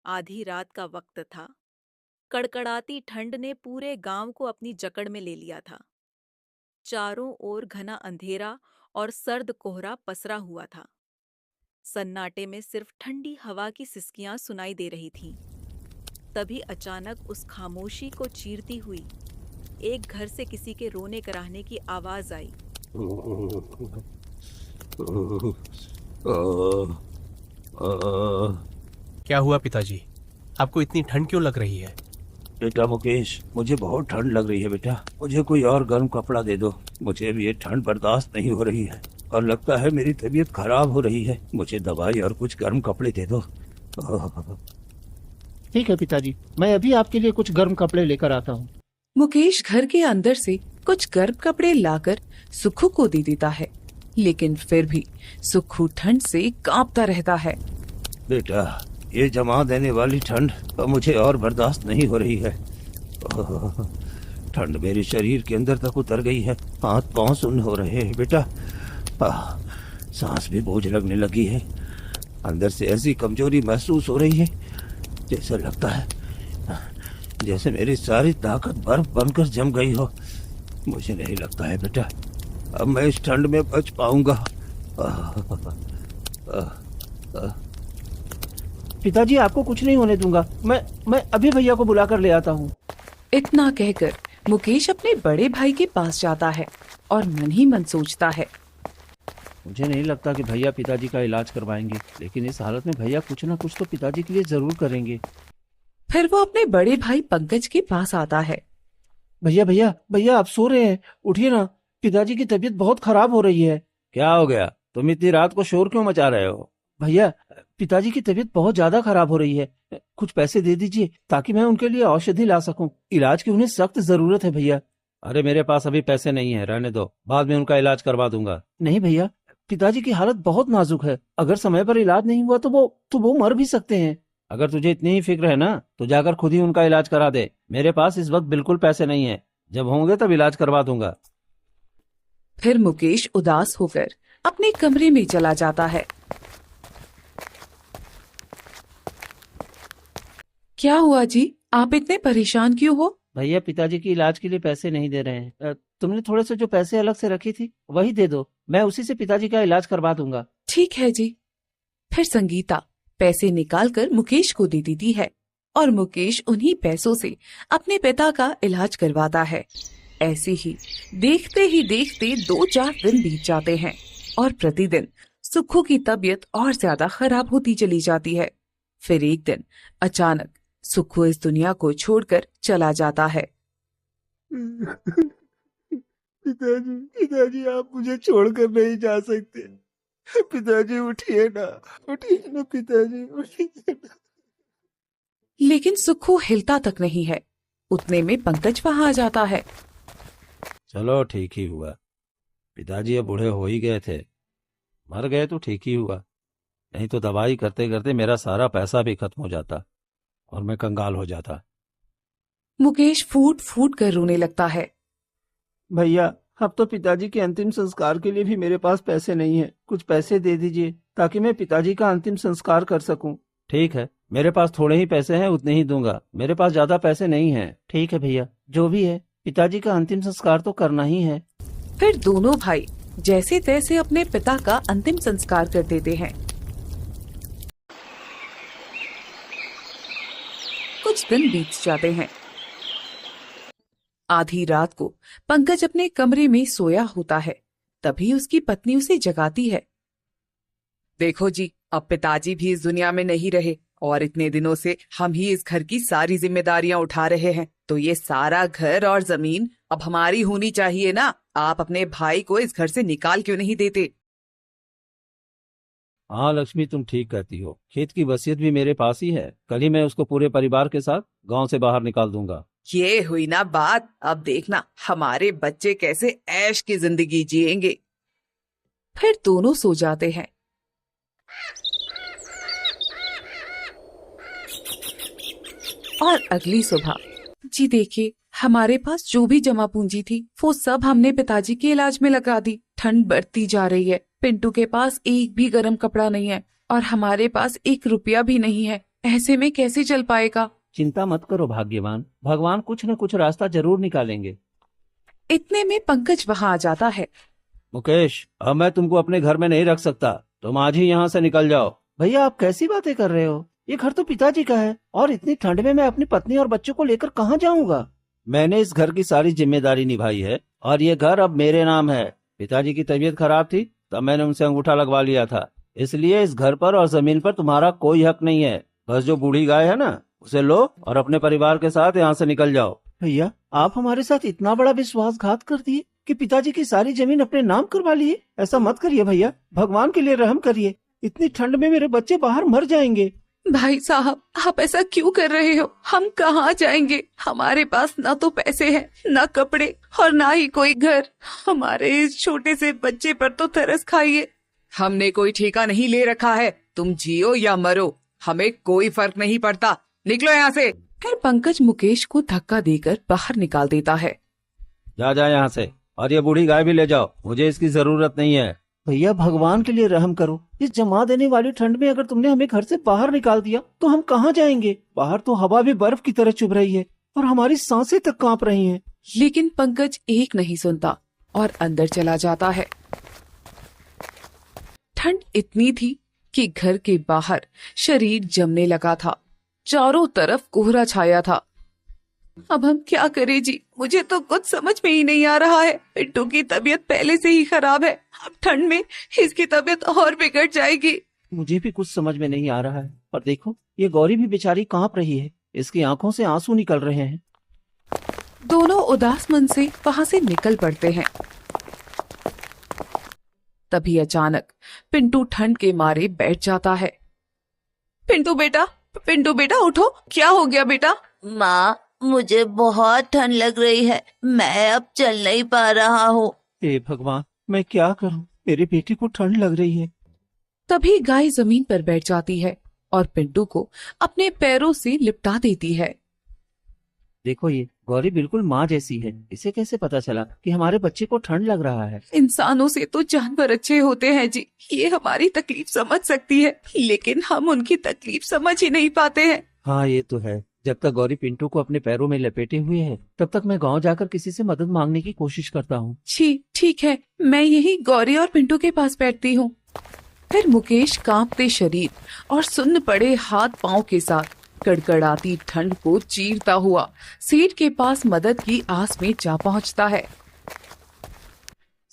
आधी रात का वक्त था। कड़कड़ाती ठंड ने पूरे गांव को अपनी जकड़ में ले लिया था। चारों ओर घना अंधेरा और सर्द कोहरा पसरा हुआ था। सन्नाटे में सिर्फ ठंडी हवा की सिसकियां सुनाई दे रही थीं। तभी अचानक उस खामोशी को चीरती हुई एक घर से किसी के रोने कराहने की आवाज आई। क्या हुआ पिताजी? आपको इतनी ठंड क्यों लग रही है? बेटा मुकेश, मुझे बहुत ठंड लग रही है बेटा। मुझे कोई और गर्म कपड़ा दे दो। मुझे भी ये ठंड बर्दाश्त नहीं हो रही है और लगता है मेरी तबीयत खराब हो रही है। मुझे दवाई और कुछ गर्म कपड़े दे दो। ठीक है पिताजी, मैं अभी आपके लिए कुछ गर्म कपड़े लेकर आता हूँ। मुकेश घर के अंदर से कुछ गर्म कपड़े लाकर सुक्खू को दे देता है, लेकिन फिर भी सुक्खू ठंड से कांपता रहता है। बेटा, ये जमा देने वाली ठंड अब मुझे और बर्दाश्त नहीं हो रही है। ठंड मेरे शरीर के अंदर तक उतर गई है। हाथ पांव सुन्न हो रहे हैं बेटा। सांस भी बोझ लगने लगी है। अंदर से ऐसी कमजोरी महसूस हो रही है जैसे लगता है जैसे मेरी सारी ताकत बर्फ बनकर जम गई हो। मुझे नहीं लगता है बेटा अब मैं इस ठंड में बच पाऊंगा। पिताजी, आपको कुछ नहीं होने दूंगा। मैं अभी भैया को बुला कर ले आता हूँ। इतना कहकर मुकेश अपने बड़े भाई के पास जाता है और मन ही मन सोचता है, मुझे नहीं लगता कि भैया पिताजी का इलाज करवाएंगे, लेकिन इस हालत में भैया कुछ ना कुछ तो पिताजी के लिए जरूर करेंगे। फिर वो अपने बड़े भाई पंकज के पास आता है। भैया भैया भैया, आप सो रहे हैं? उठिए ना, पिताजी की तबीयत बहुत खराब हो रही है। क्या हो गया? तुम इतनी रात को शोर क्यों मचा रहे हो? भैया, पिताजी की तबीयत बहुत ज्यादा खराब हो रही है। कुछ पैसे दे दीजिए ताकि मैं उनके लिए औषधि ला सकूं। इलाज की उन्हें सख्त जरूरत है भैया। अरे मेरे पास अभी पैसे नहीं है, रहने दो, बाद में उनका इलाज करवा दूंगा। नहीं भैया, पिताजी की हालत बहुत नाजुक है। अगर समय पर इलाज नहीं हुआ तो वो मर भी सकते हैं। अगर तुझे इतनी ही फिक्र है ना तो जाकर खुद ही उनका इलाज करा दे। मेरे पास इस वक्त बिल्कुल पैसे नहीं है, जब होंगे तब इलाज करवा दूंगा। फिर मुकेश उदास होकर अपने कमरे में चला जाता है। क्या हुआ जी, आप इतने परेशान क्यों हो? भैया, पिताजी की इलाज के लिए पैसे नहीं दे रहे हैं। तुमने थोड़े से जो पैसे अलग से रखी थी वही दे दो, मैं उसी से पिताजी का इलाज करवा दूंगा। ठीक है जी। फिर संगीता पैसे निकालकर मुकेश को दे देती है और मुकेश उन्हीं पैसों से अपने पिता का इलाज करवाता है। ऐसे ही देखते ही देखते 2-4 दिन बीत जाते हैं और प्रतिदिन सुक्खू की तबीयत और ज्यादा खराब होती चली जाती है। फिर एक दिन अचानक सुक्खू इस दुनिया को छोड़कर चला जाता है। पिताजी, पिताजी, आप मुझे छोड़कर नहीं जा सकते। पिताजी उठिए ना पिताजी, उठिए ना। लेकिन सुक्खू हिलता तक नहीं है। उतने में पंकज वहां आ जाता है। चलो ठीक ही हुआ, पिताजी अब बूढ़े हो ही गए थे। मर गए तो ठीक ही हुआ, नहीं तो दवाई करते करते मेरा सारा पैसा भी खत्म हो जाता और मैं कंगाल हो जाता। मुकेश फूट फूट कर रोने लगता है। भैया, अब तो पिताजी के अंतिम संस्कार के लिए भी मेरे पास पैसे नहीं है। कुछ पैसे दे दीजिए ताकि मैं पिताजी का अंतिम संस्कार कर सकूं। ठीक है, मेरे पास थोड़े ही पैसे हैं, उतने ही दूंगा। मेरे पास ज्यादा पैसे नहीं हैं। ठीक है भैया, जो भी है, पिताजी का अंतिम संस्कार तो करना ही है। फिर दोनों भाई जैसे तैसे अपने पिता का अंतिम संस्कार कर देते हैं। कुछ दिन बीत जाते हैं। आधी रात को पंकज अपने कमरे में सोया होता है। तभी उसकी पत्नी उसे जगाती है। देखो जी, अब पिताजी भी इस दुनिया में नहीं रहे और इतने दिनों से हम ही इस घर की सारी जिम्मेदारियां उठा रहे हैं, तो ये सारा घर और जमीन अब हमारी होनी चाहिए ना। आप अपने भाई को इस घर से निकाल क्यों नहीं देते? हाँ लक्ष्मी, तुम ठीक कहती हो। खेत की वसीयत भी मेरे पास ही है। कल ही मैं उसको पूरे परिवार के साथ गांव से बाहर निकाल दूंगा। ये हुई ना बात। अब देखना हमारे बच्चे कैसे ऐश की जिंदगी जिएंगे। फिर दोनों सो जाते हैं। और अगली सुबह, जी देखिए, हमारे पास जो भी जमा पूंजी थी वो सब हमने पिताजी के इलाज में लगा दी। ठंड बढ़ती जा रही है, पिंटू के पास एक भी गर्म कपड़ा नहीं है और हमारे पास 1 रुपया भी नहीं है। ऐसे में कैसे चल पाएगा। चिंता मत करो भाग्यवान, भगवान कुछ न कुछ रास्ता जरूर निकालेंगे। इतने में पंकज वहां आ जाता है। मुकेश, अब मैं तुमको अपने घर में नहीं रख सकता, तुम आज ही यहाँ से निकल जाओ। भैया आप कैसी बातें कर रहे हो, ये घर तो पिताजी का है और इतनी ठंड में मैं अपनी पत्नी और बच्चों को लेकर कहाँ जाऊंगा। मैंने इस घर की सारी जिम्मेदारी निभाई है और ये घर अब मेरे नाम है। पिताजी की तबीयत खराब थी तब मैंने उनसे अंगूठा लगवा लिया था, इसलिए इस घर पर और जमीन पर तुम्हारा कोई हक नहीं है। बस जो बूढ़ी गाय है ना, उसे लो और अपने परिवार के साथ यहाँ से निकल जाओ। भैया आप हमारे साथ इतना बड़ा विश्वासघात कर दिए कि पिताजी की सारी जमीन अपने नाम करवा लिए। ऐसा मत करिए भैया, भगवान के लिए रहम करिए, इतनी ठंड में मेरे बच्चे बाहर मर जाएंगे। भाई साहब आप ऐसा क्यों कर रहे हो, हम कहाँ जाएंगे। हमारे पास ना तो पैसे हैं, ना कपड़े और ना ही कोई घर। हमारे इस छोटे से बच्चे पर तो तरस खाइए। हमने कोई ठेका नहीं ले रखा है, तुम जियो या मरो हमें कोई फर्क नहीं पड़ता, निकलो यहाँ से। फिर पंकज मुकेश को धक्का देकर बाहर निकाल देता है। जा यहाँ से, और ये बूढ़ी गाय भी ले जाओ, मुझे इसकी जरूरत नहीं है। भैया भगवान के लिए रहम करो, इस जमा देने वाली ठंड में अगर तुमने हमें घर से बाहर निकाल दिया तो हम कहाँ जाएंगे। बाहर तो हवा भी बर्फ की तरह चुभ रही है और हमारी सांसें तक कांप रही हैं। लेकिन पंकज एक नहीं सुनता और अंदर चला जाता है। ठंड इतनी थी कि घर के बाहर शरीर जमने लगा था, चारों तरफ कोहरा छाया था। अब हम क्या करें जी, मुझे तो कुछ समझ में ही नहीं आ रहा है। पिंटू की तबीयत पहले से ही खराब है, अब ठंड में इसकी तबीयत और बिगड़ जाएगी। मुझे भी कुछ समझ में नहीं आ रहा है। और देखो ये गौरी भी बेचारी कांप रही है, इसकी आंखों से आंसू निकल रहे हैं। दोनों उदास मन से वहां से निकल पड़ते हैं। तभी अचानक पिंटू ठंड के मारे बैठ जाता है। पिंटू बेटा उठो, क्या हो गया बेटा। माँ मुझे बहुत ठंड लग रही है, मैं अब चल नहीं पा रहा हूँ। हे भगवान मैं क्या करूं, मेरे बेटे को ठंड लग रही है। तभी गाय जमीन पर बैठ जाती है और पिंटू को अपने पैरों से लिपटा देती है। देखो ये गौरी बिल्कुल माँ जैसी है, इसे कैसे पता चला कि हमारे बच्चे को ठंड लग रहा है। इंसानों से तो जानवर अच्छे होते हैं जी, ये हमारी तकलीफ समझ सकती है, लेकिन हम उनकी तकलीफ समझ ही नहीं पाते हैं। हाँ ये तो है, जब तक गौरी पिंटू को अपने पैरों में लपेटे हुए है तब तक मैं गांव जाकर किसी से मदद मांगने की कोशिश करता हूँ। ठीक है, मैं यही गौरी और पिंटू के पास बैठती हूँ। फिर मुकेश कांपते शरीर और सुन्न पड़े हाथ पांव के साथ कड़कड़ाती ठंड को चीरता हुआ सेठ के पास मदद की आस में जा पहुँचता है।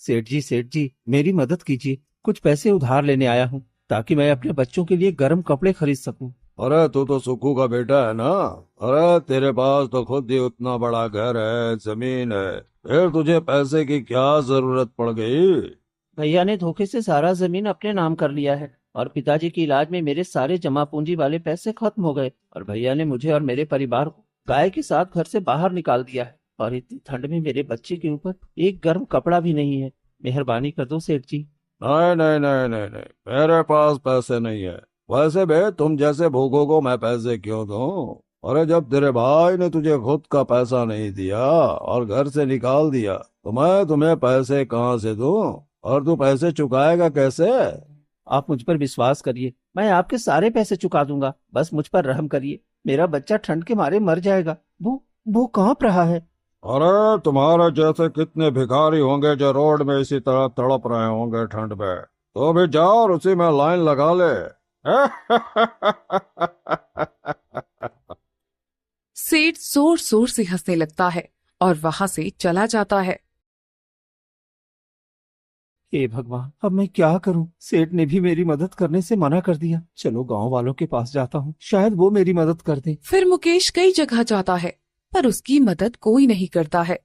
सेठ जी मेरी मदद कीजिए, कुछ पैसे उधार लेने आया हूँ ताकि मैं अपने बच्चों के लिए गर्म कपड़े खरीद सकूं। अरे तू तो सुक्कू का बेटा है ना, अरे तेरे पास तो खुद ही उतना बड़ा घर है, जमीन है, फिर तुझे पैसे की क्या जरूरत पड़ गई। भैया ने धोखे से सारा जमीन अपने नाम कर लिया है और पिताजी के इलाज में मेरे सारे जमा पूंजी वाले पैसे खत्म हो गए और भैया ने मुझे और मेरे परिवार को गाय के साथ घर से बाहर निकाल दिया है और इतनी ठंड में मेरे बच्चे के ऊपर एक गर्म कपड़ा भी नहीं है। मेहरबानी कर दो सेठ जी। नहीं, मेरे पास पैसे नहीं है। वैसे बे तुम जैसे भूखों को मैं पैसे क्यों दूं? अरे जब तेरे भाई ने तुझे खुद का पैसा नहीं दिया और घर से निकाल दिया तो मैं तुम्हें पैसे कहाँ से दूं? और तू पैसे चुकाएगा कैसे? आप मुझ पर विश्वास करिए, मैं आपके सारे पैसे चुका दूंगा, बस मुझ पर रहम करिए। मेरा बच्चा ठंड के मारे मर जाएगा, वो कांप रहा है। अरे तुम्हारे जैसे कितने भिखारी होंगे जो रोड में इसी तरह तड़प रहे होंगे ठंड में, तो भी जाओ और उसी में लाइन लगा ले। सेठ जोर जोर से हंसने लगता है और वहां से चला जाता है। हे भगवान अब मैं क्या करूं, सेठ ने भी मेरी मदद करने से मना कर दिया। चलो गांव वालों के पास जाता हूं, शायद वो मेरी मदद कर दे। फिर मुकेश कई जगह जाता है पर उसकी मदद कोई नहीं करता है,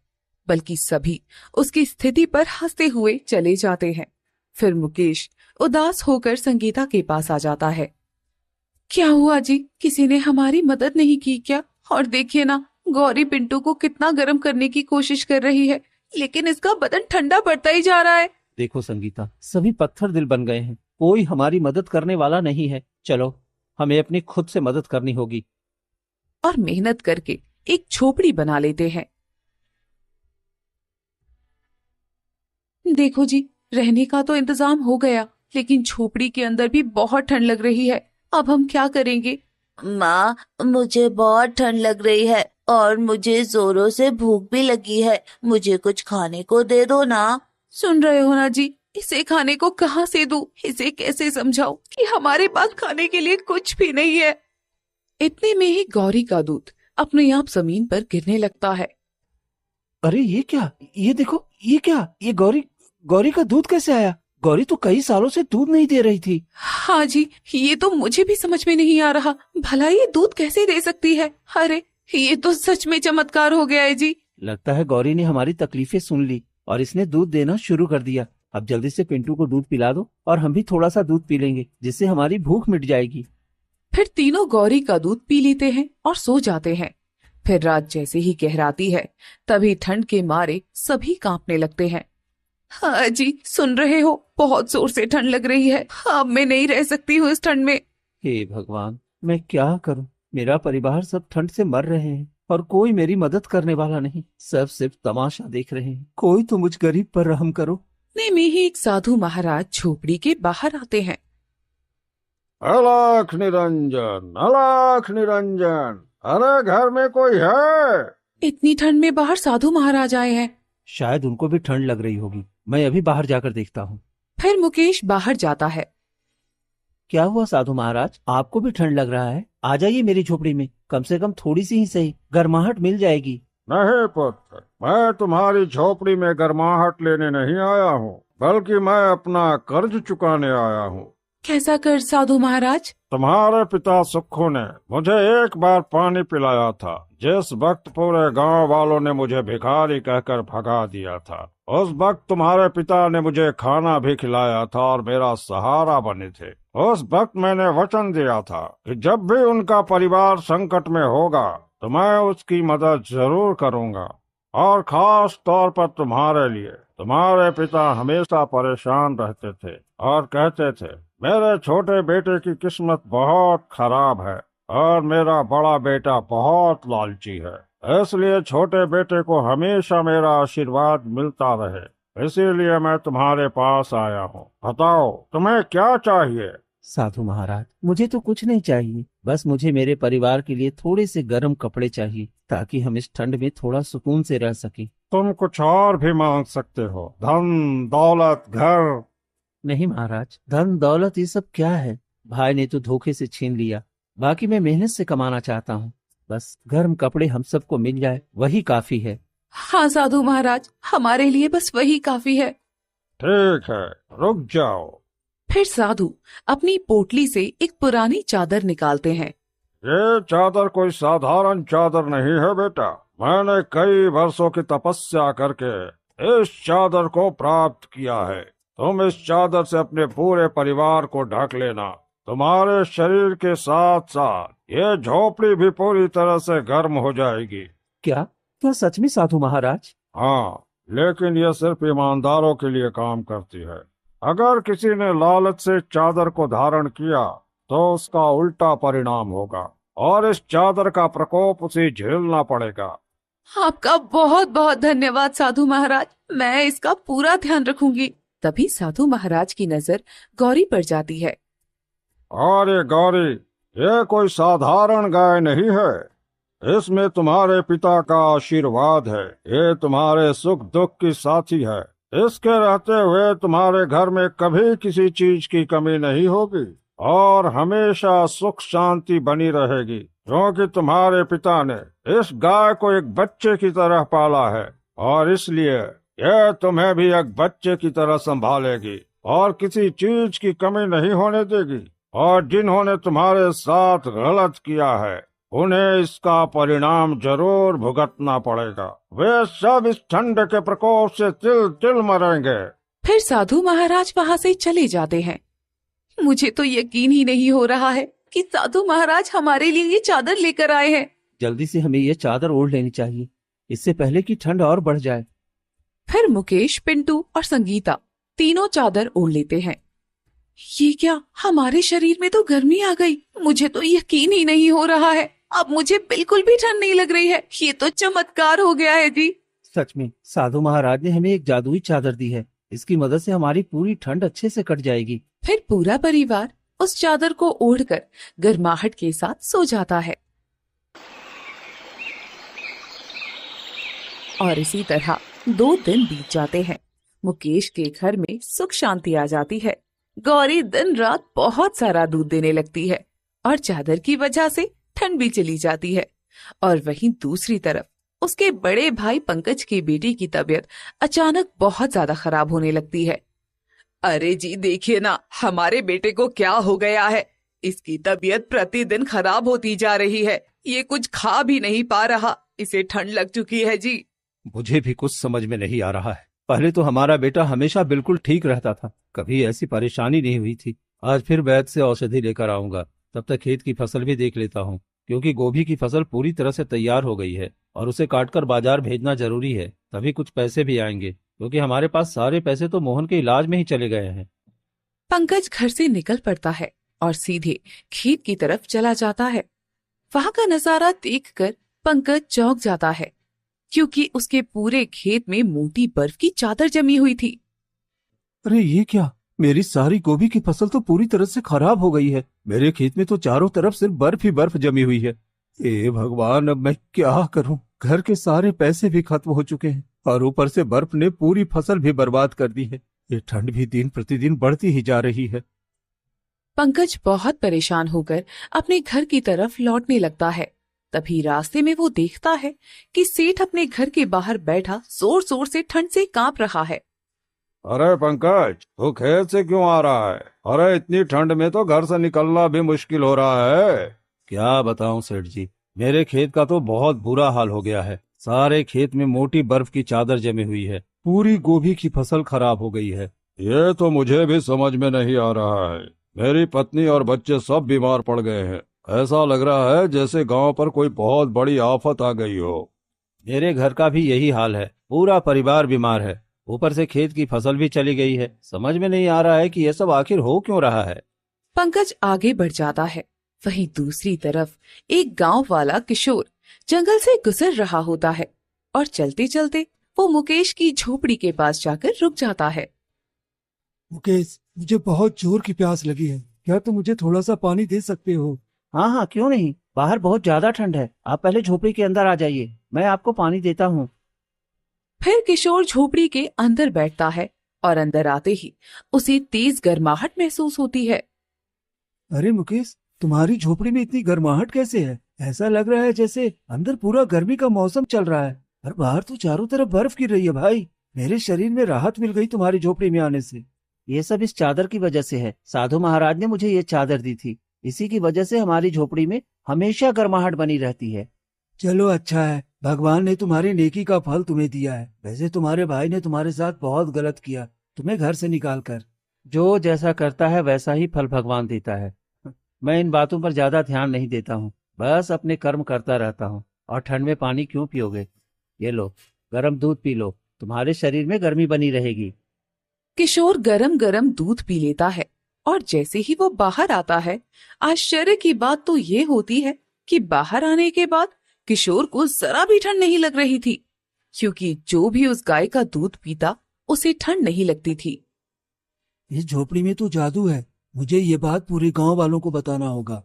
बल्कि सभी उसकी स्थिति पर हंसते हुए चले जाते हैं। फिर मुकेश उदास होकर संगीता के पास आ जाता है। क्या हुआ जी, किसी ने हमारी मदद नहीं की क्या? और देखिए ना, गौरी पिंटू को कितना गर्म करने की कोशिश कर रही है, लेकिन इसका बदन ठंडा पड़ता ही जा रहा है। देखो संगीता, सभी पत्थर दिल बन गए हैं, कोई हमारी मदद करने वाला नहीं है। चलो हमें अपनी खुद से मदद करनी होगी। और मेहनत करके एक झोपड़ी बना लेते हैं। देखो जी, रहने का तो इंतजाम हो गया, लेकिन झोपड़ी के अंदर भी बहुत ठंड लग रही है। अब हम क्या करेंगे? माँ, मुझे बहुत ठंड लग रही है और मुझे जोरों से भूख भी लगी है। मुझे कुछ खाने को दे दो ना। सुन रहे हो ना जी, इसे खाने को कहाँ से दूं? इसे कैसे समझाऊं कि हमारे पास खाने के लिए कुछ भी नहीं है। इतने में ही गौरी का दूध अपने आप जमीन पर गिरने लगता है। अरे ये क्या, ये देखो, ये क्या, ये गौरी गौरी का दूध कैसे आया? गौरी तो कई सालों से दूध नहीं दे रही थी। हाँ जी, ये तो मुझे भी समझ में नहीं आ रहा। भला ये दूध कैसे दे सकती है? अरे ये तो सच में चमत्कार हो गया है जी। लगता है गौरी ने हमारी तकलीफें सुन ली और इसने दूध देना शुरू कर दिया। अब जल्दी से पिंटू को दूध पिला दो और हम भी थोड़ा सा दूध पी लेंगे, जिससे हमारी भूख मिट जाएगी। फिर तीनों गौरी का दूध पी लेते हैं और सो जाते हैं। फिर रात जैसे ही गहराती है, तभी ठंड के मारे सभी कांपने लगते हैं। हाँ जी, सुन रहे हो, बहुत जोर से ठंड लग रही है। अब मैं नहीं रह सकती हूँ इस ठंड में। हे भगवान, मैं क्या करूं? मेरा परिवार सब ठंड से मर रहे हैं और कोई मेरी मदद करने वाला नहीं। सब सिर्फ तमाशा देख रहे हैं। कोई तो मुझ गरीब पर रहम करो। इतने में ही एक साधु महाराज झोपड़ी के बाहर आते हैं। अलख निरंजन, अलख निरंजन, अरे घर में कोई है? इतनी ठंड में बाहर साधु महाराज आए हैं। शायद उनको भी ठंड लग रही होगी। मैं अभी बाहर जाकर देखता हूँ। फिर मुकेश बाहर जाता है। क्या हुआ साधु महाराज, आपको भी ठंड लग रहा है? आ जाइए मेरी झोपड़ी में, कम से कम थोड़ी सी ही सही गर्माहट मिल जाएगी। नहीं पुत्र, मैं तुम्हारी झोपड़ी में गर्माहट लेने नहीं आया हूँ, बल्कि मैं अपना कर्ज चुकाने आया हूँ। कैसा कर्ज साधु महाराज? तुम्हारे पिता सुक्खू ने मुझे एक बार पानी पिलाया था, जिस वक्त पूरे गांव वालों ने मुझे भिखारी कहकर भगा दिया था। उस वक्त तुम्हारे पिता ने मुझे खाना भी खिलाया था और मेरा सहारा बने थे। उस वक्त मैंने वचन दिया था कि जब भी उनका परिवार संकट में होगा तो मैं उसकी मदद जरूर करूंगा, और खास तौर पर तुम्हारे लिए। तुम्हारे पिता हमेशा परेशान रहते थे और कहते थे, मेरे छोटे बेटे की किस्मत बहुत खराब है और मेरा बड़ा बेटा बहुत लालची है, इसलिए छोटे बेटे को हमेशा मेरा आशीर्वाद मिलता रहे। इसीलिए मैं तुम्हारे पास आया हूँ। बताओ तुम्हें क्या चाहिए? साधु महाराज, मुझे तो कुछ नहीं चाहिए, बस मुझे मेरे परिवार के लिए थोड़े से गर्म कपड़े चाहिए, ताकि हम इस ठंड में थोड़ा सुकून से रह सकें। तुम कुछ और भी मांग सकते हो, धन दौलत घर। नहीं महाराज, धन दौलत ये सब क्या है? भाई ने तो धोखे से छीन लिया। बाकी मैं मेहनत से कमाना चाहता हूँ। बस गर्म कपड़े हम सबको मिल जाए, वही काफी है। हाँ साधु महाराज, हमारे लिए बस वही काफी है। ठीक है, रुक जाओ। फिर साधु अपनी पोटली से एक पुरानी चादर निकालते हैं। ये चादर कोई साधारण चादर नहीं है बेटा। मैंने कई वर्षों की तपस्या करके इस चादर को प्राप्त किया है। तुम इस चादर से अपने पूरे परिवार को ढक लेना। तुम्हारे शरीर के साथ साथ ये झोपड़ी भी पूरी तरह से गर्म हो जाएगी। क्या क्या सच में साधु महाराज? हाँ, लेकिन यह सिर्फ ईमानदारों के लिए काम करती है। अगर किसी ने लालच से चादर को धारण किया तो उसका उल्टा परिणाम होगा और इस चादर का प्रकोप उसे झेलना पड़ेगा। आपका बहुत बहुत धन्यवाद साधु महाराज, मैं इसका पूरा ध्यान रखूंगी। तभी साधु महाराज की नजर गौरी पर जाती है। और ये गौरी, ये कोई साधारण गाय नहीं है। इसमें तुम्हारे पिता का आशीर्वाद है। ये तुम्हारे सुख दुख की साथी है। इसके रहते हुए तुम्हारे घर में कभी किसी चीज की कमी नहीं होगी और हमेशा सुख शांति बनी रहेगी, क्योंकि तुम्हारे पिता ने इस गाय को एक बच्चे की तरह पाला है और इसलिए यह तुम्हें भी एक बच्चे की तरह संभालेगी और किसी चीज की कमी नहीं होने देगी। और जिन्होंने तुम्हारे साथ गलत किया है उन्हें इसका परिणाम जरूर भुगतना पड़ेगा। वे सब इस ठंड के प्रकोप से तिल तिल मरेंगे। फिर साधु महाराज वहाँ से चले जाते हैं। मुझे तो यकीन ही नहीं हो रहा है कि साधु महाराज हमारे लिए ये चादर लेकर आए हैं। जल्दी से हमें ये चादर ओढ़ लेनी चाहिए, इससे पहले कि ठंड और बढ़ जाए। फिर मुकेश, पिंटू और संगीता तीनों चादर ओढ़ लेते हैं। ये क्या, हमारे शरीर में तो गर्मी आ गई। मुझे तो यकीन ही नहीं हो रहा है। अब मुझे बिल्कुल भी ठंड नहीं लग रही है। ये तो चमत्कार हो गया है जी। सच में साधु महाराज ने हमें एक जादुई चादर दी है। इसकी मदद से हमारी पूरी ठंड अच्छे से कट जाएगी। फिर पूरा परिवार उस चादर को ओढ़कर गर्माहट के साथ सो जाता है। और इसी तरह 2 दिन बीत जाते हैं। मुकेश के घर में सुख शांति आ जाती है। गौरी दिन रात बहुत सारा दूध देने लगती है और चादर की वजह से ठंड भी चली जाती है। और वहीं दूसरी तरफ उसके बड़े भाई पंकज की बेटी की तबीयत अचानक बहुत ज्यादा खराब होने लगती है। अरे जी देखिए ना, हमारे बेटे को क्या हो गया है। इसकी तबीयत प्रतिदिन खराब होती जा रही है। ये कुछ खा भी नहीं पा रहा। इसे ठंड लग चुकी है जी। मुझे भी कुछ समझ में नहीं आ रहा है। पहले तो हमारा बेटा हमेशा बिल्कुल ठीक रहता था, कभी ऐसी परेशानी नहीं हुई थी। आज फिर वैद्य से औषधि लेकर आऊंगा। तब तक खेत की फसल भी देख लेता हूँ, क्योंकि गोभी की फसल पूरी तरह से तैयार हो गई है और उसे काटकर बाजार भेजना जरूरी है। तभी कुछ पैसे भी आएंगे, क्योंकि हमारे पास सारे पैसे तो मोहन के इलाज में ही चले गए हैं। पंकज घर से निकल पड़ता है और सीधे खेत की तरफ चला जाता है। वहां का नजारा देखकर पंकज चौंक जाता है, क्योंकि उसके पूरे खेत में मोटी बर्फ की चादर जमी हुई थी। अरे ये क्या, मेरी सारी गोभी की फसल तो पूरी तरह से खराब हो गई है। मेरे खेत में तो चारों तरफ सिर्फ बर्फ ही बर्फ जमी हुई है। हे भगवान, अब मैं क्या करूं? घर के सारे पैसे भी खत्म हो चुके हैं और ऊपर से बर्फ ने पूरी फसल भी बर्बाद कर दी है। ये ठंड भी दिन प्रतिदिन बढ़ती ही जा रही है। पंकज बहुत परेशान होकर अपने घर की तरफ लौटने लगता है। तभी रास्ते में वो देखता है कि सेठ अपने घर के बाहर बैठा जोर जोर से ठंड से कांप रहा है। अरे पंकज, तू खेत से क्यों आ रहा है? अरे इतनी ठंड में तो घर से निकलना भी मुश्किल हो रहा है। क्या बताऊं सेठ जी, मेरे खेत का तो बहुत बुरा हाल हो गया है। सारे खेत में मोटी बर्फ की चादर जमी हुई है। पूरी गोभी की फसल खराब हो गई है। ये तो मुझे भी समझ में नहीं आ रहा है। मेरी पत्नी और बच्चे सब बीमार पड़ गए हैं। ऐसा लग रहा है जैसे गांव पर कोई बहुत बड़ी आफत आ गई हो। मेरे घर का भी यही हाल है, पूरा परिवार बीमार है। ऊपर से खेत की फसल भी चली गई है। समझ में नहीं आ रहा है कि यह सब आखिर हो क्यों रहा है। पंकज आगे बढ़ जाता है। वहीं दूसरी तरफ एक गांव वाला किशोर जंगल से गुजर रहा होता है और चलते चलते वो मुकेश की झोपड़ी के पास जाकर रुक जाता है। मुकेश, मुझे बहुत जोर की प्यास लगी है। क्या तुम मुझे थोड़ा सा पानी दे सकते हो? हाँ हाँ, क्यों नहीं। बाहर बहुत ज्यादा ठंड है। आप पहले झोपड़ी के अंदर आ जाइए, मैं आपको पानी देता हूँ। फिर किशोर झोपड़ी के अंदर बैठता है और अंदर आते ही उसे तेज गर्माहट महसूस होती है। अरे मुकेश, तुम्हारी झोपड़ी में इतनी गर्माहट कैसे है? ऐसा लग रहा है जैसे अंदर पूरा गर्मी का मौसम चल रहा है और बाहर तो चारों तरफ बर्फ गिर रही है। भाई, मेरे शरीर में राहत मिल गई तुम्हारी झोपड़ी में आने से। ये सब इस चादर की वजह से है। साधु महाराज ने मुझे ये चादर दी थी। इसी की वजह से हमारी झोपड़ी में हमेशा गर्माहट बनी रहती है। चलो अच्छा है, भगवान ने तुम्हारी नेकी का फल तुम्हें दिया है। वैसे तुम्हारे भाई ने तुम्हारे साथ बहुत गलत किया, तुम्हें घर से निकाल कर। जो जैसा करता है वैसा ही फल भगवान देता है। मैं इन बातों पर ज्यादा ध्यान नहीं देता हूँ, बस अपने कर्म करता रहता हूँ। और ठंड में पानी क्यों पियोगे? ये लो, गर्म दूध पी लो, तुम्हारे शरीर में गर्मी बनी रहेगी। किशोर गरम गरम दूध पी लेता है और जैसे ही वो बाहर आता है, आश्चर्य की बात तो ये होती है कि बाहर आने के बाद किशोर को जरा भी ठंड नहीं लग रही थी, क्योंकि जो भी उस गाय का दूध पीता उसे ठंड नहीं लगती थी। इस झोपड़ी में तो जादू है, मुझे ये बात पूरे गांव वालों को बताना होगा।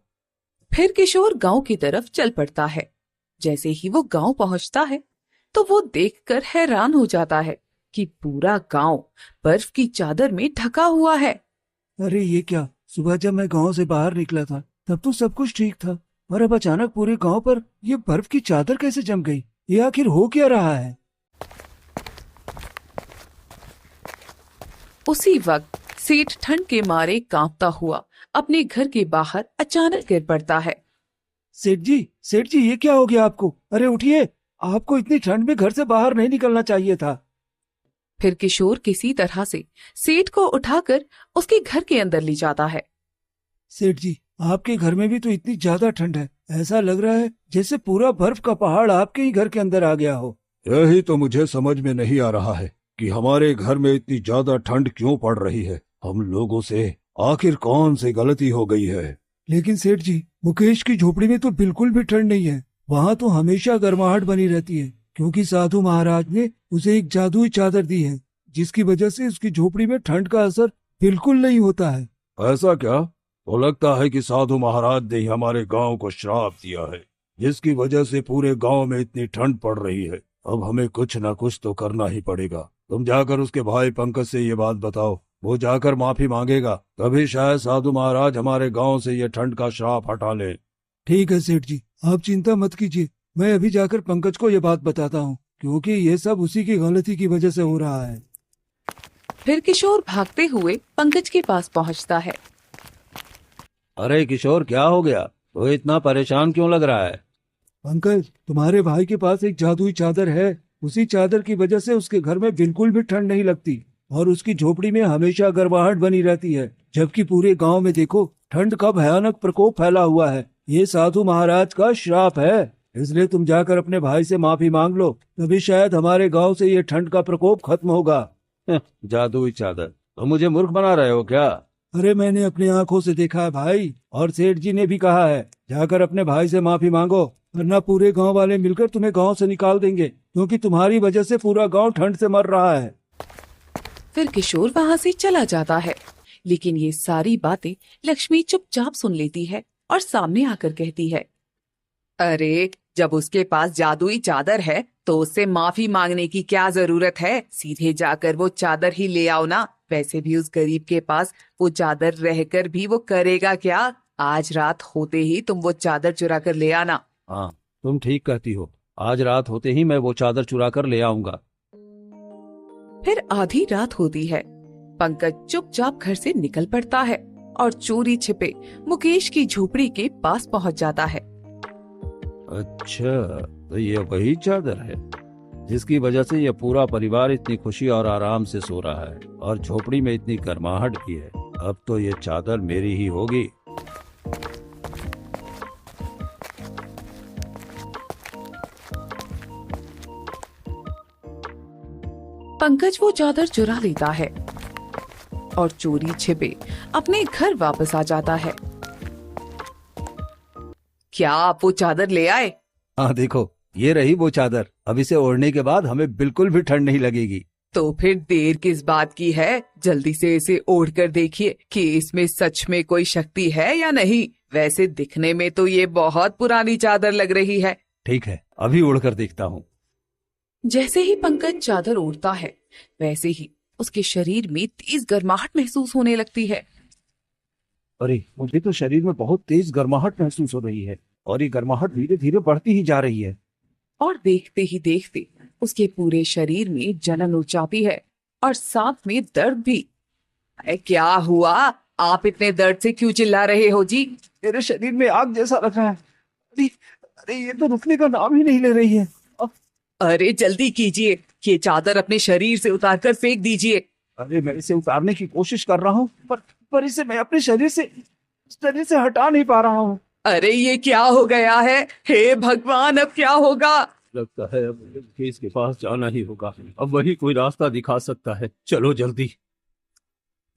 फिर किशोर गांव की तरफ चल पड़ता है। जैसे ही वो गांव पहुंचता है तो वो देखकर हैरान हो जाता है कि पूरा गांव बर्फ की चादर में ढका हुआ है। अरे ये क्या, सुबह जब मैं गांव से बाहर निकला था तब तो सब कुछ ठीक था, और अब अचानक पूरे गांव पर ये बर्फ की चादर कैसे जम गई? ये आखिर हो क्या रहा है? उसी वक्त सेठ ठंड के मारे कांपता हुआ अपने घर के बाहर अचानक गिर पड़ता है। सेठ जी, ये क्या हो गया आपको? अरे उठिए, आपको इतनी ठंड में घर से बाहर नहीं निकलना चाहिए था। फिर किशोर किसी तरह से सेठ को उठाकर उसके घर के अंदर ले जाता है। सेठ जी, आपके घर में भी तो इतनी ज्यादा ठंड है, ऐसा लग रहा है जैसे पूरा बर्फ का पहाड़ आपके ही घर के अंदर आ गया हो। यही तो मुझे समझ में नहीं आ रहा है कि हमारे घर में इतनी ज्यादा ठंड क्यों पड़ रही है। हम लोगों से आखिर कौन सी गलती हो गई है? लेकिन सेठ जी, मुकेश की झोपड़ी में तो बिल्कुल भी ठंड नहीं है। वहाँ तो हमेशा गर्माहट बनी रहती है, क्योंकि साधु महाराज ने उसे एक जादुई चादर दी है, जिसकी वजह से उसकी झोपड़ी में ठंड का असर बिल्कुल नहीं होता है। ऐसा क्या? तो लगता है कि साधु महाराज ने ही हमारे गांव को श्राप दिया है, जिसकी वजह से पूरे गांव में इतनी ठंड पड़ रही है। अब हमें कुछ न कुछ तो करना ही पड़ेगा। तुम जाकर उसके भाई पंकज से ये बात बताओ, वो जाकर माफी मांगेगा, तभी शायद साधु महाराज हमारे गांव से ये ठंड का श्राप हटा ले। ठीक है सेठ जी, आप चिंता मत कीजिए। मैं अभी जाकर पंकज को ये बात बताता हूँ, क्योंकि ये सब उसी की गलती की वजह से हो रहा है। फिर किशोर भागते हुए पंकज के पास पहुंचता है। अरे किशोर, क्या हो गया? तो इतना परेशान क्यों लग रहा है? पंकज, तुम्हारे भाई के पास एक जादुई चादर है। उसी चादर की वजह से उसके घर में बिल्कुल भी ठंड नहीं लगती और उसकी झोपड़ी में हमेशा गर्माहट बनी रहती है, जबकि पूरे गांव में देखो ठंड का भयानक प्रकोप फैला हुआ है। ये साधु महाराज का श्राप है, इसलिए तुम जाकर अपने भाई से माफी मांग लो, तभी शायद हमारे गांव से ये ठंड का प्रकोप खत्म होगा। जादुई चादर? तो मुझे मूर्ख बना रहे हो क्या? अरे मैंने अपनी आंखों से देखा है भाई, और सेठ जी ने भी कहा है, जाकर अपने भाई से माफी मांगो, वरना पूरे गांव वाले मिलकर तुम्हें गांव से निकाल देंगे, क्योंकि तुम्हारी वजह से पूरा गांव ठंड से मर रहा है। फिर किशोर वहाँ से चला जाता है, लेकिन ये सारी बातें लक्ष्मी चुपचाप सुन लेती है और सामने आकर कहती है, अरे जब उसके पास जादुई चादर है तो उससे माफी मांगने की क्या जरूरत है? सीधे जाकर वो चादर ही ले आओ ना। वैसे भी उस गरीब के पास वो चादर रहकर भी वो करेगा क्या? आज रात होते ही तुम वो चादर चुरा कर ले आना। हाँ, तुम ठीक कहती हो, आज रात होते ही मैं वो चादर चुरा कर ले आऊंगा। फिर आधी रात होती है। पंकज चुपचाप घर से निकल पड़ता है और चोरी छिपे मुकेश की झोपड़ी के पास पहुंच जाता है। अच्छा, तो ये वही चादर है जिसकी वजह से ये पूरा परिवार इतनी खुशी और आराम से सो रहा है और झोपड़ी में इतनी गर्माहट भी है। अब तो ये चादर मेरी ही होगी। पंकज वो चादर चुरा लेता है और चोरी छिपे अपने घर वापस आ जाता है। क्या आप वो चादर ले आए? हाँ देखो, ये रही वो चादर। अब इसे ओढ़ने के बाद हमें बिल्कुल भी ठंड नहीं लगेगी। तो फिर देर किस बात की है? जल्दी से इसे ओढ़ कर देखिए कि इसमें सच में कोई शक्ति है या नहीं। वैसे दिखने में तो ये बहुत पुरानी चादर लग रही है। ठीक है, अभी ओढ़ कर देखता हूँ। जैसे ही पंकज चादर ओढ़ता है, वैसे ही उसके शरीर में तेज गर्माहट महसूस होने लगती है। अरे, मुझे तो शरीर में बहुत तेज गर्माहट महसूस हो रही है और ये गर्माहट धीरे धीरे बढ़ती ही जा रही है। और देखते ही देखते उसके पूरे शरीर में जलन हो जाती है और साथ में दर्द भी। क्या हुआ? आप इतने दर्द से क्यों चिल्ला रहे हो जी? मेरे शरीर में आग जैसा लग रहा है। अरे अरे, ये तो रुकने का नाम ही नहीं ले रही है। अरे जल्दी कीजिए, ये चादर अपने शरीर से उतारकर फेंक दीजिए। अरे मैं इसे उतारने की कोशिश कर रहा हूँ, पर इसे मैं अपने शरीर से हटा नहीं पा रहा हूँ। अरे ये क्या हो गया है? हे भगवान, अब क्या होगा? लगता है अब मुझे मुकेश के पास जाना ही होगा। अब वही कोई रास्ता दिखा सकता है। चलो जल्दी।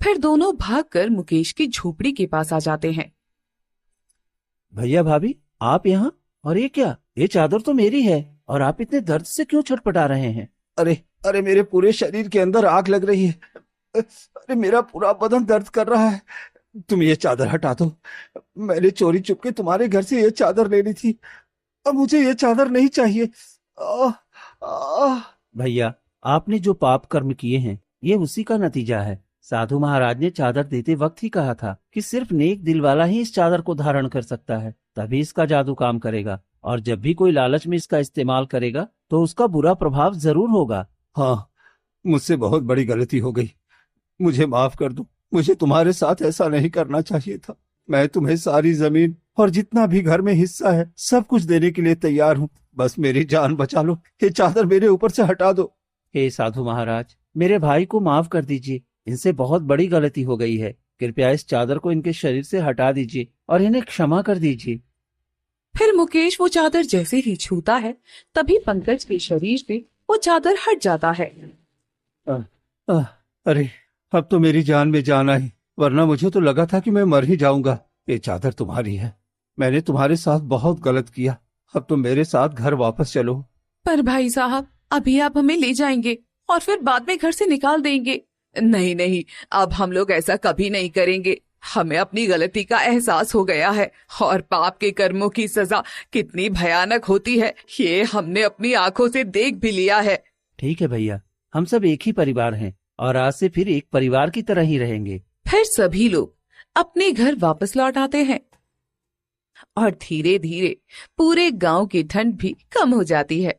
फिर दोनों भागकर मुकेश की झोपड़ी के पास आ जाते हैं। भैया भाभी, आप यहाँ? और ये क्या? ये चादर तो मेरी है और आप इतने दर्द से क्यों छटपटा रहे हैं? अरे मेरे पूरे शरीर के अंदर आग लग रही है। अरे मेरा पूरा बदन दर्द कर रहा है। तुम ये चादर हटा दो। मैंने चोरी चुपके तुम्हारे घर से ये चादर ले ली थी, अब मुझे ये चादर नहीं चाहिए। भैया, आपने जो पाप कर्म किए हैं ये उसी का नतीजा है। साधु महाराज ने चादर देते वक्त ही कहा था कि सिर्फ नेक दिल वाला ही इस चादर को धारण कर सकता है, तभी इसका जादू काम करेगा। और जब भी कोई लालच में इसका इस्तेमाल करेगा तो उसका बुरा प्रभाव जरूर होगा। हाँ, मुझसे बहुत बड़ी गलती हो गई, मुझे माफ कर दो। मुझे तुम्हारे साथ ऐसा नहीं करना चाहिए था। मैं तुम्हें सारी जमीन और जितना भी घर में हिस्सा है सब कुछ देने के लिए तैयार हूँ, बस मेरी जान बचा लो। ये चादर मेरे ऊपर से हटा दो। हे साधु महाराज, मेरे भाई को माफ कर दीजिए। इनसे बहुत बड़ी गलती हो गई है। कृपया इस चादर को इनके शरीर से हटा दीजिए और इन्हें क्षमा कर दीजिए। फिर मुकेश वो चादर जैसे ही छूता है, तभी पंकज के शरीर से वो चादर हट जाता है। अरे अब तो मेरी जान में जान आई, वरना मुझे तो लगा था कि मैं मर ही जाऊंगा। ये चादर तुम्हारी है, मैंने तुम्हारे साथ बहुत गलत किया। अब तुम मेरे साथ घर वापस चलो। पर भाई साहब, अभी आप हमें ले जाएंगे और फिर बाद में घर से निकाल देंगे। नहीं नहीं, अब हम लोग ऐसा कभी नहीं करेंगे। हमें अपनी गलती का एहसास हो गया है और पाप के कर्मों की सजा कितनी भयानक होती है ये हमने अपनी आंखों से देख भी लिया है। ठीक है भैया, हम सब एक ही परिवार हैं और आज से फिर एक परिवार की तरह ही रहेंगे। फिर सभी लोग अपने घर वापस लौट आते हैं और धीरे धीरे पूरे गांव की ठंड भी कम हो जाती है।